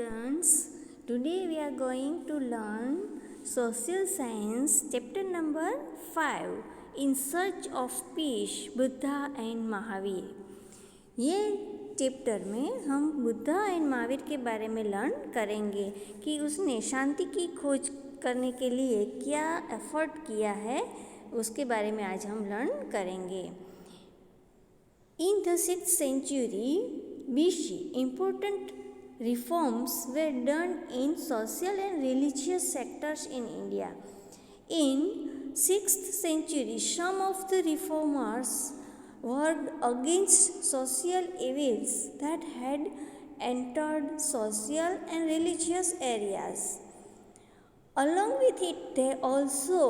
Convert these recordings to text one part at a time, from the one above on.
students, today we are going to learn social science chapter number 5 in search of peace Buddha and Mahavir. ये chapter में हम Buddha and Mahavir के बारे में लर्न करेंगे कि उसने शांति की खोज करने के लिए क्या एफर्ट किया है, उसके बारे में आज हम लर्न करेंगे। In the 6th century BC, important reforms were done in social and religious sectors in India. In 6th century, some of the reformers worked against social evils that had entered social and religious areas. Along with it, they also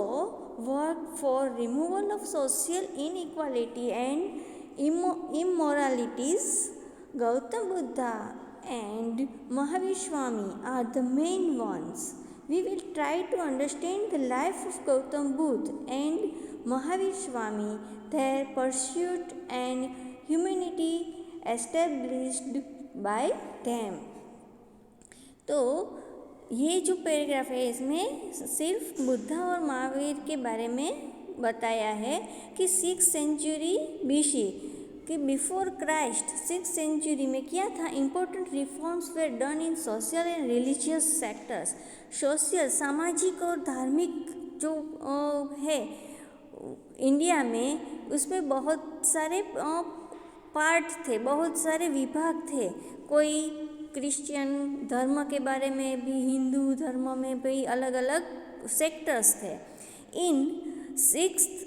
worked for removal of social inequality and immoralities. Gautam Buddha and Mahavir Swami are the main ones. We will try to understand the life of Gautam Buddha and Mahavir Swami, their pursuit and humanity established by them. तो ये जो paragraph है इसमें सिर्फ बुद्धा और महावीर के बारे में बताया है कि 6th सेंचुरी BC कि बिफोर क्राइस्ट 6th सेंचुरी में क्या था। Important reforms were done in social and religious sectors. Social, सामाजिक और धार्मिक जो है इंडिया में, उसमें बहुत सारे पार्ट थे, बहुत सारे विभाग थे। कोई क्रिश्चियन धर्म के बारे में भी, हिंदू धर्म में भी अलग अलग सेक्टर्स थे। इन 6th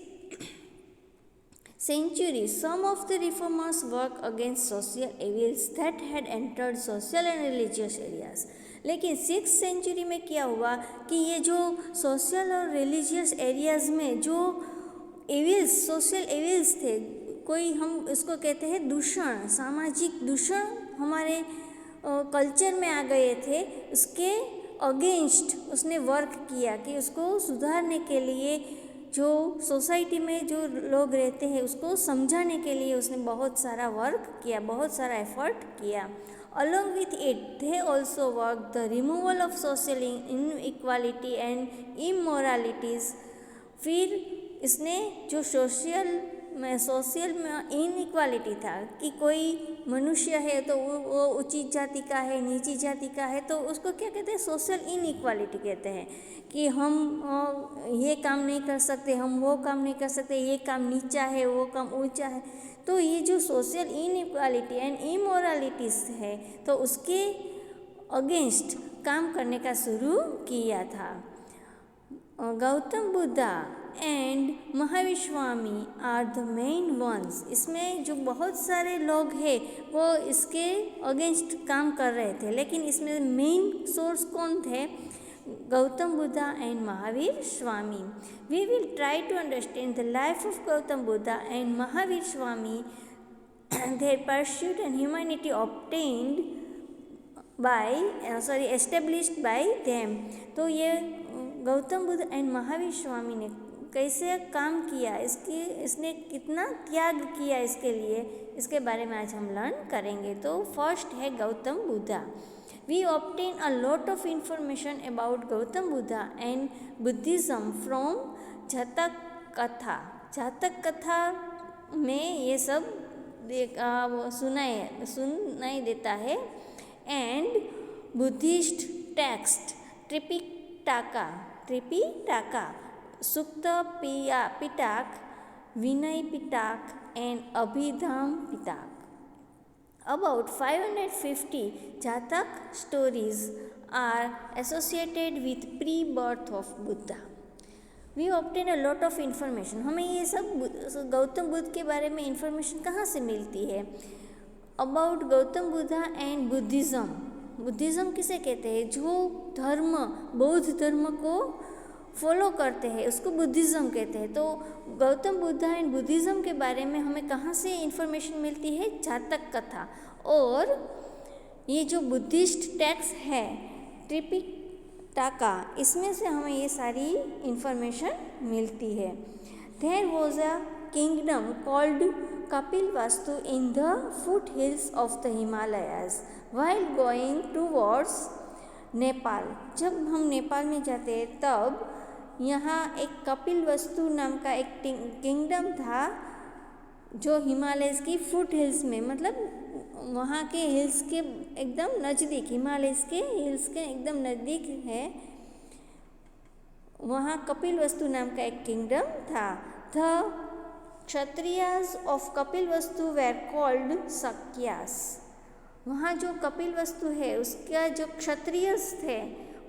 century, some of the reformers worked against social evils that had entered social and religious areas. लेकिन 6th सेंचुरी में क्या हुआ कि ये जो सोशल और रिलीजियस एरियाज़ में जो एविल्स, सोशल एविल्स थे, कोई हम इसको कहते हैं दूषण, सामाजिक दूषण हमारे कल्चर में आ गए थे, उसके अगेंस्ट उसने वर्क किया कि उसको सुधारने के लिए, जो सोसाइटी में जो लोग रहते हैं उसको समझाने के लिए उसने बहुत सारा वर्क किया, बहुत सारा एफर्ट किया। Along with it, they also worked the removal of social inequality and immoralities. फिर इसने जो सोशल में इनइक्वालिटी था कि कोई मनुष्य है तो वो ऊंची जाति का है, नीची जाति का है, तो उसको क्या कहते हैं, सोशल इनइक्वालिटी कहते हैं कि हम ये काम नहीं कर सकते, हम वो काम नहीं कर सकते, ये काम नीचा है, वो काम ऊंचा है। तो ये जो सोशल इनइक्वालिटी एंड इमोरालिटीज़ है, तो उसके अगेंस्ट काम करने का शुरू किया था। Gautam Buddha and Mahavir Swami are the main ones. इसमें जो बहुत सारे लोग हैं वो इसके अगेंस्ट काम कर रहे थे, लेकिन इसमें मेन सोर्स कौन थे? Gautam Buddha and Mahavir Swami. We will try to understand the life of Gautam Buddha and Mahavir Swami, their pursuit and humanity obtained established by them. तो ये गौतम बुद्ध एंड महावीर स्वामी ने कैसे काम किया, इसने कितना त्याग किया इसके लिए, इसके बारे में आज हम लर्न करेंगे। तो फर्स्ट है Gautam Buddha. We obtain a lot of information about Gautam Buddha and Buddhism from Jataka Katha. जातक कथा में ये सब सुनाई देता है। And Buddhist text Tripitaka, Sutta Pitaka, Vinaya Pitaka and Abhidhamma Pitaka. About 550 Jatak stories are associated with pre-birth of Buddha. We obtain a lot of information. हमें ये सब गौतम बुद्ध के बारे में इंफॉर्मेशन कहाँ से मिलती है? About Gautam Buddha and Buddhism. Buddhism किसे कहते हैं? जो धर्म, बौद्ध धर्म को फॉलो करते हैं उसको बुद्धिज़्म कहते हैं। तो गौतम बुद्धा एंड बुद्धिज़्म के बारे में हमें कहाँ से इंफॉर्मेशन मिलती है? जातक कथा। और ये जो बुद्धिस्ट टेक्स्ट है त्रिपिटका, इसमें से हमें ये सारी इंफॉर्मेशन मिलती है। There was a kingdom called Kapilvastu in the foothills of the Himalayas while going towards Nepal. जब हम नेपाल में जाते हैं तब यहाँ एक कपिलवस्तु नाम का एक किंगडम था जो हिमालयस की फुट हिल्स में, मतलब वहाँ के हिल्स के एकदम नज़दीक, हिमालयस के हिल्स के एकदम नज़दीक है, वहाँ कपिलवस्तु नाम का एक किंगडम था। The Kshatriyas of Kapilavastu were called Shakyas. वहाँ जो कपिलवस्तु है उसका जो क्षत्रियस थे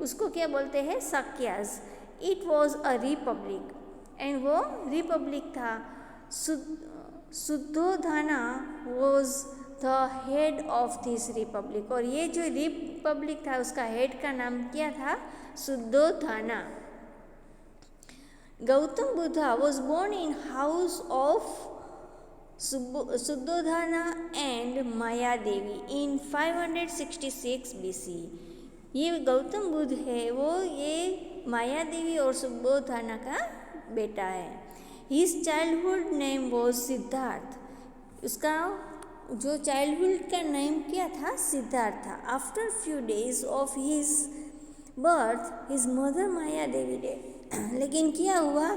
उसको क्या बोलते हैं? Shakyas. It was a republic, and वो रिपब्लिक था। Shuddhodana was the head of this republic, और ये जो रिपब्लिक था उसका हेड का नाम क्या था? शुद्धोधना। Gautam Buddha was born in house of Suddhodana and Maya Devi in 566 BC। ये गौतम बुद्ध है वो ये माया देवी और सुद्धोधना का बेटा है। His childhood name was Siddharth. उसका जो चाइल्डहुड का नेम क्या था? सिद्धार्थ था। After few days of his birth, his mother Maya Devi died। लेकिन क्या हुआ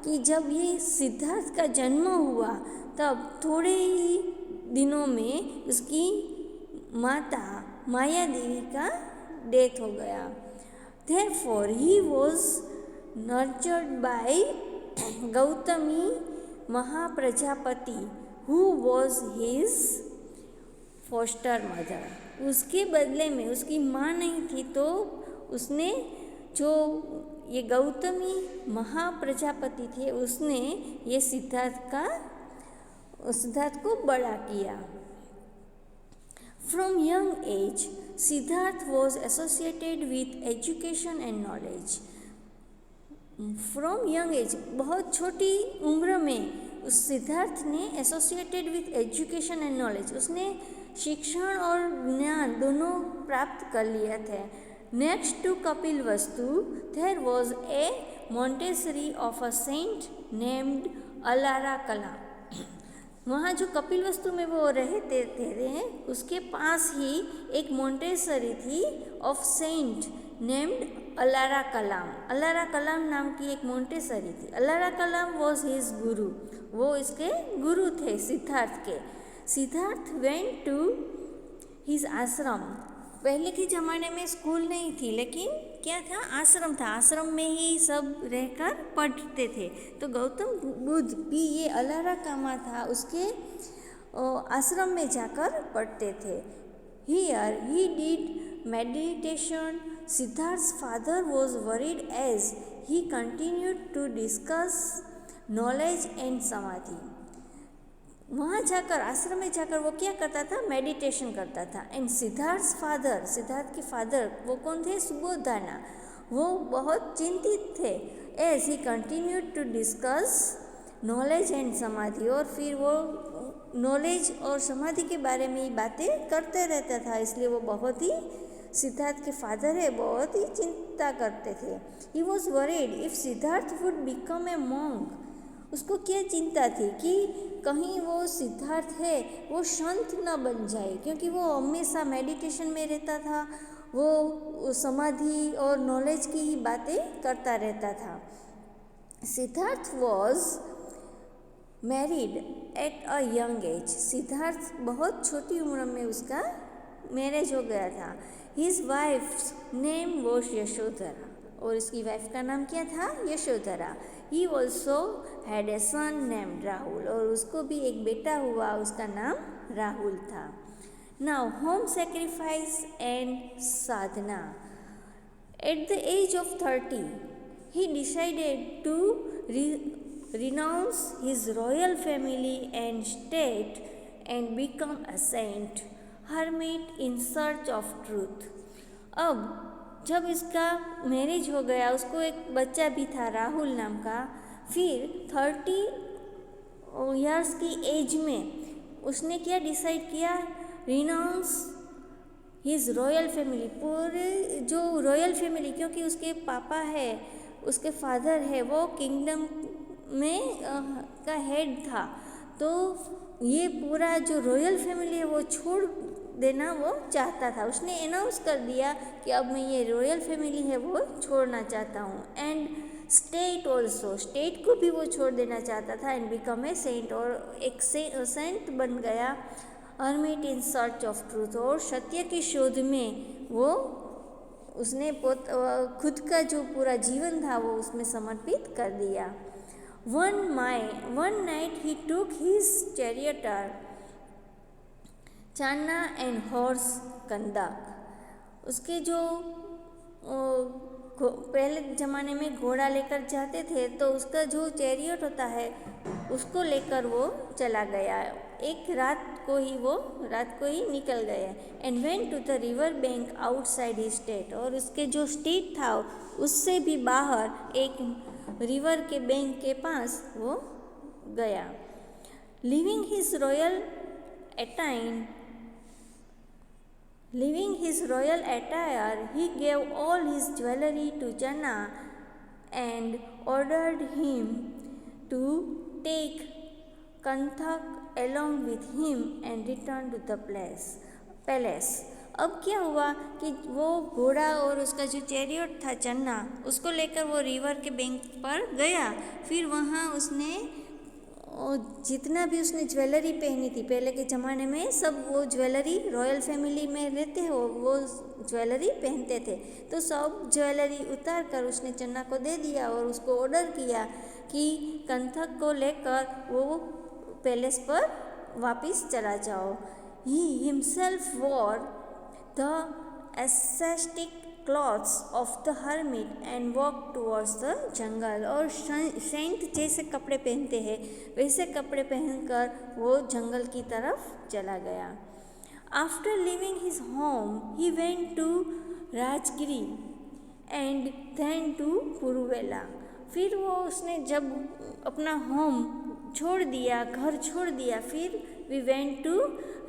कि जब ये सिद्धार्थ का जन्म हुआ तब थोड़े ही दिनों में उसकी माता माया देवी का डेथ हो गया। Therefore he was nurtured by Gautami Mahaprajapati who was his foster mother। उसके बदले में उसकी माँ नहीं थी तो उसने जो ये गौतमी महाप्रजापति थे उसने ये सिद्धार्थ को बड़ा किया। From young age Siddharth was associated with education and knowledge. From young age, बहुत छोटी उम्र में उस सिद्धार्थ ने associated with education and knowledge, उसने शिक्षण और ज्ञान दोनों प्राप्त कर लिया थे। Next to Kapilvastu, there was a monastery of a saint named Alara Kala। वहाँ जो कपिलवस्तु में वो रहते थे उसके पास ही एक मोंटेसरी थी of saint named Alara Kalam. Alara Kalam नाम की एक मोंटेसरी थी। अलारा कलाम वॉज हिज गुरु, वो इसके गुरु थे सिद्धार्थ के। सिद्धार्थ वेंट टू हिज आश्रम। पहले के ज़माने में स्कूल नहीं थी लेकिन क्या था? आश्रम था। आश्रम में ही सब रहकर पढ़ते थे। तो गौतम बुद्ध भी ये अलारा कामा था उसके आश्रम में जाकर पढ़ते थे। Here he did meditation. Siddhartha's father was worried as he continued to discuss knowledge and samadhi। वहाँ जाकर आश्रम में जाकर वो क्या करता था? मेडिटेशन करता था। एंड सिद्धार्थ's फादर, सिद्धार्थ के फादर वो कौन थे? सुद्धोधना। वो बहुत चिंतित थे as he continued to discuss knowledge and samadhi, और फिर वो नॉलेज और समाधि के बारे में ही बातें करते रहता था। इसलिए वो बहुत ही, सिद्धार्थ के फादर है, बहुत ही चिंता करते थे। He was worried if Siddharth would become a monk. उसको क्या चिंता थी कि कहीं वो सिद्धार्थ है वो संत न बन जाए, क्योंकि वो हमेशा मेडिटेशन में रहता था, वो समाधि और नॉलेज की ही बातें करता रहता था। Siddhartha was married at a young age. Siddhartha बहुत छोटी उम्र में उसका मैरिज हो गया था। His wife's name was Yashodhara, और इसकी वाइफ का नाम क्या था? Yashodhara. He also had a son named Rahul, और उसको भी एक बेटा हुआ, उसका नाम राहुल था। Now home sacrifice and sadhana. At the age of 30 he decided to renounce his royal family and state and become a saint, hermit in search of truth। अब जब इसका मैरिज हो गया, उसको एक बच्चा भी था राहुल नाम का, फिर 30 इयर्स की एज में उसने क्या डिसाइड किया? रिनाउंस हिज रॉयल फैमिली, पूरे जो रॉयल फैमिली, क्योंकि उसके पापा है, उसके फादर है, वो किंगडम में का हेड था। तो ये पूरा जो रॉयल फैमिली है वो छोड़ देना वो चाहता था। उसने अनाउंस कर दिया कि अब मैं ये रॉयल फैमिली है वो छोड़ना चाहता हूँ। एंड स्टेट ऑल्सो, स्टेट को भी वो छोड़ देना चाहता था। एंड बिकम ए सेंट, और एक सेंट बन गया। Hermit in search of truth, और सत्य की शोध में वो उसने खुद का जो पूरा जीवन था वो उसमें समर्पित कर दिया। वन नाइट ही टूक हिज चैरियटर चाना एंड हॉर्स कंदक। उसके जो पहले ज़माने में घोड़ा लेकर जाते थे तो उसका जो चैरियट होता है उसको लेकर वो चला गया। एक रात को ही निकल गया। And went to the river bank outside his state, और उसके जो स्टेट था उससे भी बाहर एक रिवर के बैंक के पास वो गया। Living his royal attire, he gave all his jewelry to Channa and ordered him to take Kanthak along with him and return to the palace. अब क्या हुआ कि वो घोड़ा और उसका जो चैरियट था चन्ना, उसको लेकर वो रिवर के बैंक पर गया। फिर वहाँ उसने जितना भी उसने ज्वेलरी पहनी थी, पहले के ज़माने में सब वो ज्वेलरी रॉयल फैमिली में रहते हो वो ज्वेलरी पहनते थे, तो सब ज्वेलरी उतार कर उसने चन्ना को दे दिया और उसको ऑर्डर किया कि कंथक को लेकर वो पैलेस पर वापस चला जाओ। He himself war the aesthetic clothes of the hermit and walk towards the jungle, और सेंट जैसे कपड़े पहनते हैं वैसे कपड़े पहनकर वो जंगल की तरफ चला गया। After leaving his home he went to Rajgir and then to Uruvela. फिर वो उसने जब अपना होम छोड़ दिया, घर छोड़ दिया, फिर वी वेंट टू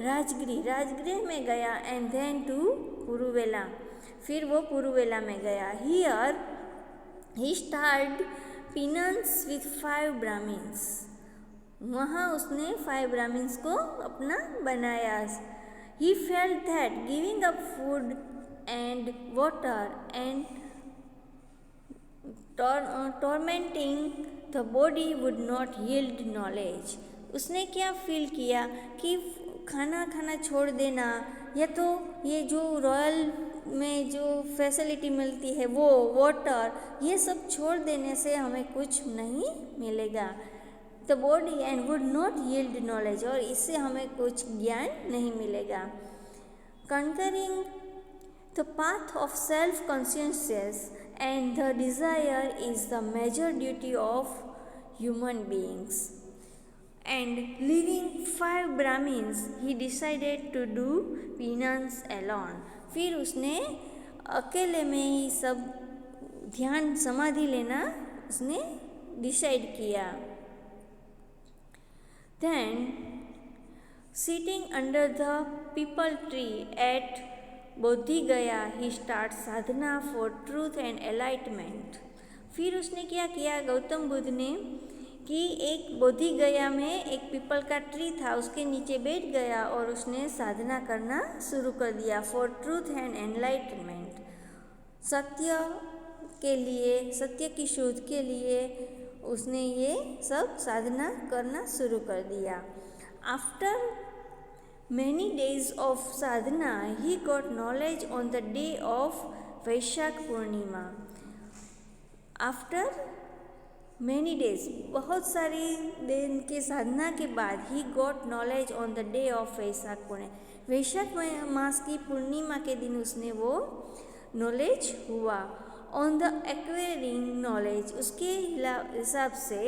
राजगिरी में गया। एंड देन टू पुरुवेला, फिर वो पुरुवेला में गया। Here he start penance with 5 Brahmins, वहाँ उसने 5 ब्राह्मण्स को अपना बनाया। He felt that giving up food and water and tormenting the body would not yield knowledge. उसने क्या फील किया कि खाना छोड़ देना, या तो ये जो रॉयल में जो फैसिलिटी मिलती है वो वाटर, ये सब छोड़ देने से हमें कुछ नहीं मिलेगा। The body and would not yield knowledge, और इससे हमें कुछ ज्ञान नहीं मिलेगा। Conquering the path of self consciousness and the desire is the major duty of human beings. And leaving 5 Brahmins, he decided to do penance alone. फिर उसने अकेले में ही सब ध्यान समाधि लेना उसने डिसाइड किया। Then sitting under the peepal tree at Bodhi Gaya, he starts sadhana for truth and enlightenment. फिर उसने क्या किया गौतम बुद्ध ने कि एक बोधि गया में एक पीपल का ट्री था, उसके नीचे बैठ गया और उसने साधना करना शुरू कर दिया। फॉर ट्रूथ एंड एनलाइटमेंट, सत्य के लिए, सत्य की शोध के लिए उसने ये सब साधना करना शुरू कर दिया। After many days of sadhana he got knowledge on the day of Vaishakh Purnima. After many days, बहुत सारी दिन के साधना के बाद he got knowledge on the day of Vaishakh Purnima, Vaishakh मास की पूर्णिमा के दिन उसने वो नॉलेज हुआ। ऑन द एक्वायरिंग नॉलेज, उसके हिसाब से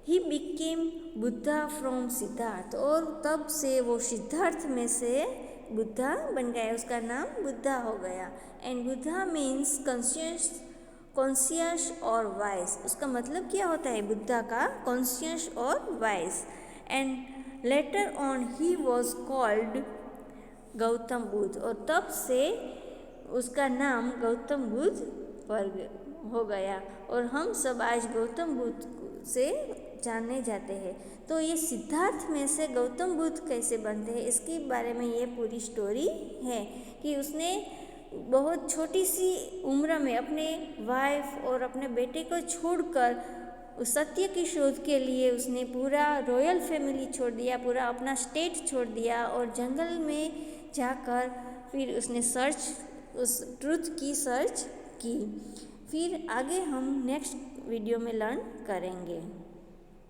he became Buddha from Siddharth, और तब से वो सिद्धार्थ में से बुद्धा बन गया, उसका नाम बुद्धा हो गया। एंड बुद्धा मीन्स कॉन्शियस और वाइस, उसका मतलब क्या होता है बुद्धा का, कॉन्शियस और vice. And later on he was called Gautam Buddha, और तब से उसका नाम गौतम बुद्ध पर हो गया। और हम सब आज गौतम बुद्ध से जाने जाते हैं। तो ये सिद्धार्थ में से गौतम बुद्ध कैसे बनते हैं, इसके बारे में ये पूरी स्टोरी है कि उसने बहुत छोटी सी उम्र में अपने वाइफ और अपने बेटे को छोड़कर उस सत्य की शोध के लिए उसने पूरा रॉयल फैमिली छोड़ दिया, पूरा अपना स्टेट छोड़ दिया और जंगल में जाकर फिर उसने उस ट्रुथ की सर्च की। फिर आगे हम नेक्स्ट वीडियो में लर्न करेंगे।